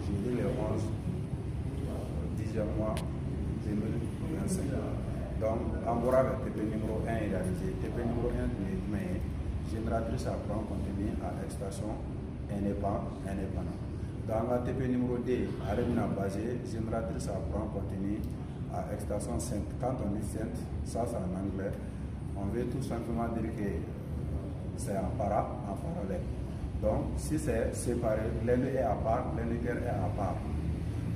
jeudi le 11, 10e mois 2025. Donc, en bora le TP numéro 1 est réalisé. TP numéro 1 est génératrice à prendre contenu à extraction indépendant. Dans la TP numéro 2, Arena basé, génératrice à prendre contenu à extraction simple. Quand on dit simple, ça c'est en anglais, on veut tout simplement dire que c'est en parallèle. Donc, si c'est séparé, l'un est à part, l'unitaire est à part.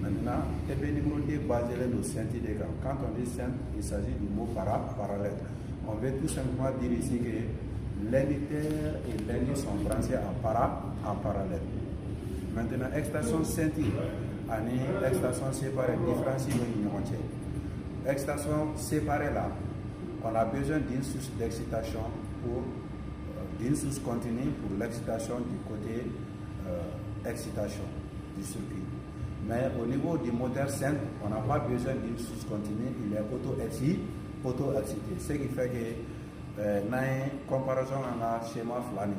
Maintenant, TP numéro 2 basé sur le scientifique. Quand on dit simple, il s'agit du mot parallèle. On veut tout simplement dire ici que l'unitaire et l'unité sont branchés en parallèle. Maintenant, extraction scientifique, extraction séparée, différenciée de extraction séparée là, on a besoin d'une source d'excitation d'une source continue pour l'excitation du côté excitation du circuit. Mais au niveau du moteur simple, on n'a pas besoin d'une source continue, il est auto-excité. Ce qui fait que dans une comparaison avec le schéma flan,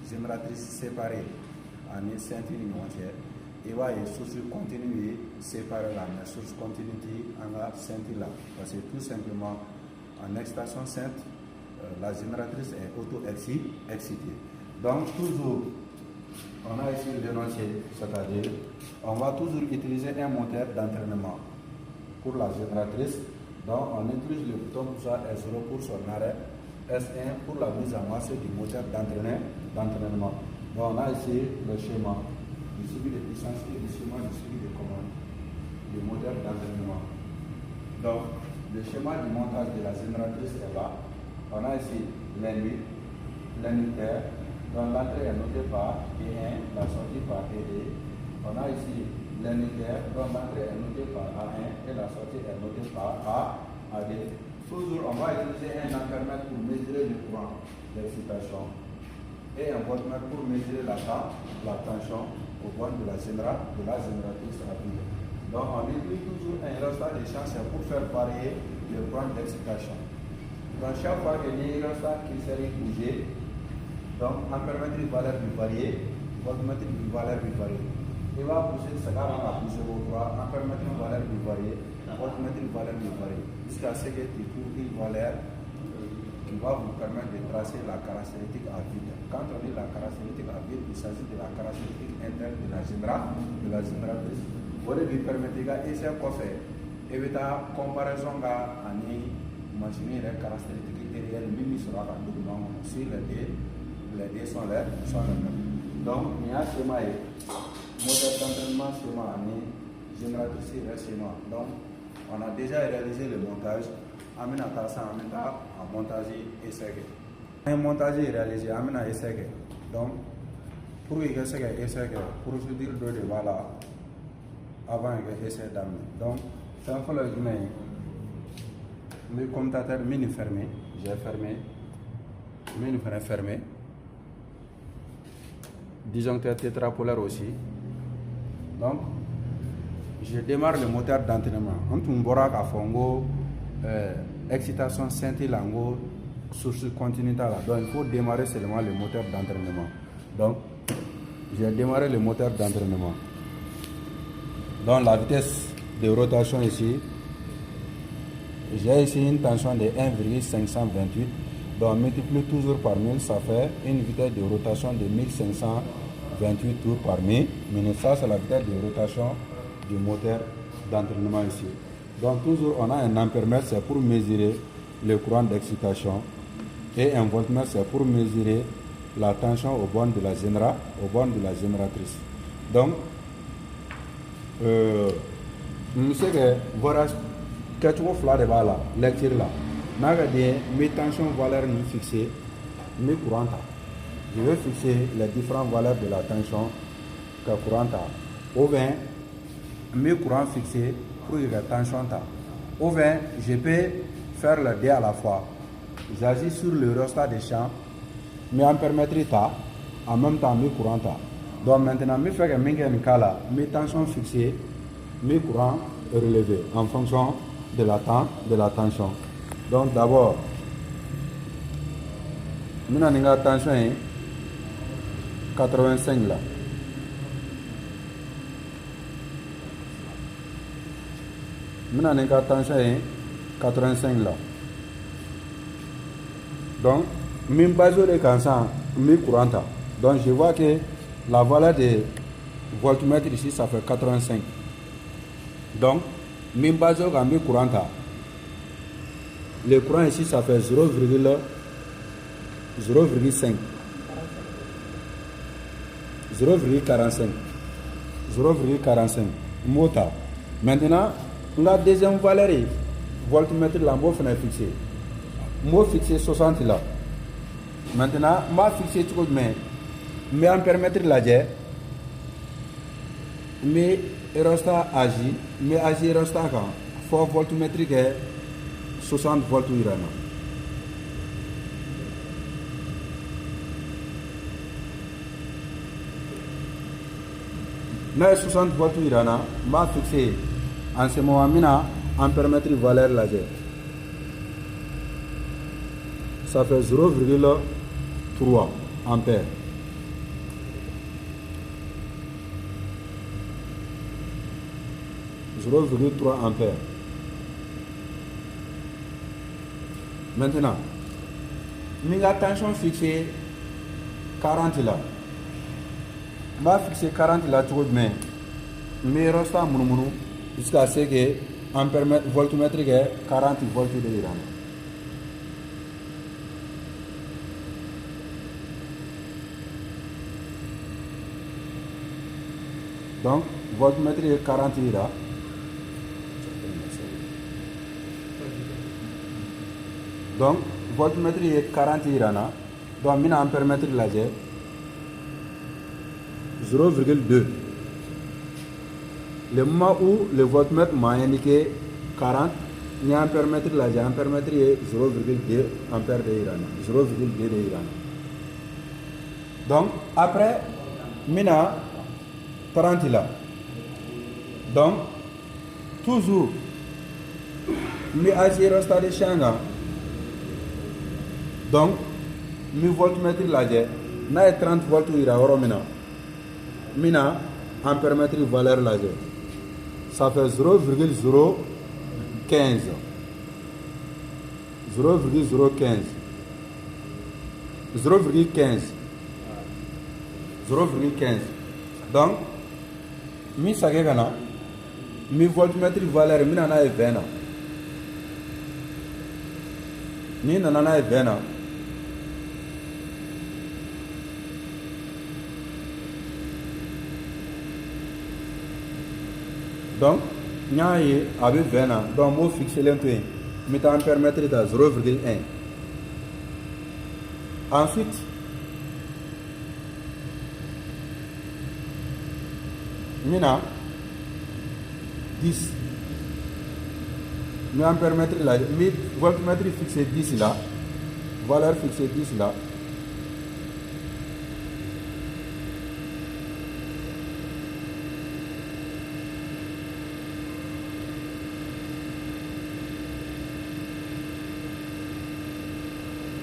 génératrice séparée en une ceinture, il y a une source continue séparée là, mais source continue en la ceinture là. Parce que tout simplement, en extraction simple, la génératrice est auto-excitée. Donc, toujours, on a ici le dénoncé, c'est-à-dire, on va toujours utiliser un moteur d'entraînement pour la génératrice. Donc, on utilise le bouton pour ça, S0 pour son arrêt, S1 pour la mise en marche du moteur d'entraînement. Donc, on a ici le schéma du suivi de puissance et le schéma du suivi de commande du moteur d'entraînement. Donc, le schéma du montage de la génératrice est là. On a ici l'unitaire, dont l'entrée est notée par E1, la sortie par E2. On a ici l'unitaire, dont l'entrée est notée par A1 et la sortie est notée par AD. Toujours, on va utiliser un ampèremètre pour mesurer le courant d'excitation et un voltmètre pour mesurer la tension au borne de la génératrice rapide. Donc, on utilise toujours un rhéostat de champ pour faire varier le courant d'excitation. Donc, chaque fois que l'aérostat qui serait bougé, donc ampèremètre de valeur du varié, voltmètre de valeur du varié. Il va pousser ce gars à pousser au droit, ampèremètre de valeur du varié, voltmètre de valeur du varié, jusqu'à ce que tu trouves une valeur qui va vous permettre de tracer la caractéristique à vide. Quand on dit la caractéristique à vide, il s'agit de la caractéristique interne de la génératrice. Vous lui permettez d'essayer de faire une comparaison avec machine et caractéristiques réelles, même sur la document, si les deux sont les mêmes. Donc, il y a un schéma, moteur d'entraînement, schéma, génératrice et schéma. Donc, on a déjà réalisé le montage. Amina Tassa, Amina, en montage et essai. Un montage est réalisé, Amina essai. Donc, pour y essai, procédure de voilà, avant l'essai d'amener. Donc, c'est un peu le le commutateur mini fermé, j'ai fermé, mini fermé, disjoncteur tétrapolaire aussi. Donc, je démarre le moteur d'entraînement. On tombera à fongo, excitation scintille lango, source continentale. Donc, il faut démarrer seulement le moteur d'entraînement. Donc, j'ai démarré le moteur d'entraînement. Donc, la vitesse de rotation ici. J'ai ici une tension de 1,528, donc on multiplie toujours par 1000, ça fait une vitesse de rotation de 1528 tours par minute. Ça, c'est la vitesse de rotation du moteur d'entraînement ici. Donc toujours, on a un ampèremètre, c'est pour mesurer le courant d'excitation, et un voltmètre, c'est pour mesurer la tension au borne de la génératrice. Donc, nous savons que voilà, quelque chose de bala, lecture là. Mes tensions valeurs nous fixées, mes courants. Je vais fixer les différentes valeurs de la tension que courant. Au 20, mes courants fixés pour la tension. Au 20, je peux faire les deux à la fois. J'agis sur le rhéostat des champs, mais en permettre en même temps mes courants. Donc maintenant, je fais que mes tensions fixées, mes courants relevés en fonction de la tension. Donc d'abord, nous avons une tension 85 là. Maintenant, la tension est 85 là. Donc, min base de cancer, mi courant. Donc, je vois que la valeur de voltmètre ici, ça fait 85. Donc, min base de mi courant. Le courant ici, ça fait 0,5. 0,45. 0,45. Mota. Maintenant, la deuxième valeur est voltmètre là, je vais fixer. Je vais fixer 60 là. Maintenant, je vais fixer tout le monde. Je vais permettre là, mais resta agir, mais agir resta quand faut voltmètre que 60 volts irana. Mais 60 volts irana, m'a fixé en ce moment mina en permettre valeur là. Ça fait 0,3 ampères. Ampères. Maintenant, la tension fixée 40 là. Je vais fixer 40 là tout de même. Mais il reste jusqu'à ce que voltmètre 40 volts de l'Iran. Donc, voltmètre 40 là. Donc, voltmètre est 40 irana. Donc, je vais permettre de 0,2. Le moment où le voltmètre m'a indiqué 40, je vais permettre de 0,2 ampères de irana. 0,2 de irana. Donc, après, je vais 30 là. Donc, toujours, je vais agir au stade de changa. Donc, mi voltmètre là, na 30 volts ira oro mina en permettre valeur là, ça fait 0,015. 0,015. 0,15. 0,15. Donc, mi sake kana mi voltmètre valeur mina na e 20. Ni nana e 20. Donc, il y a 20 ans. Donc, je vais fixer l'entrée. Je vais permettre de 0,1. Ensuite, Mina 10. Je vais permettre là. Je voltmètre fixé 10 là. Valeur fixée 10 là.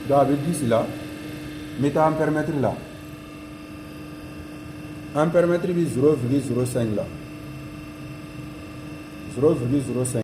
Donc, 10 là, mettez en permettre là. En permettre 0,05 là. 0,05.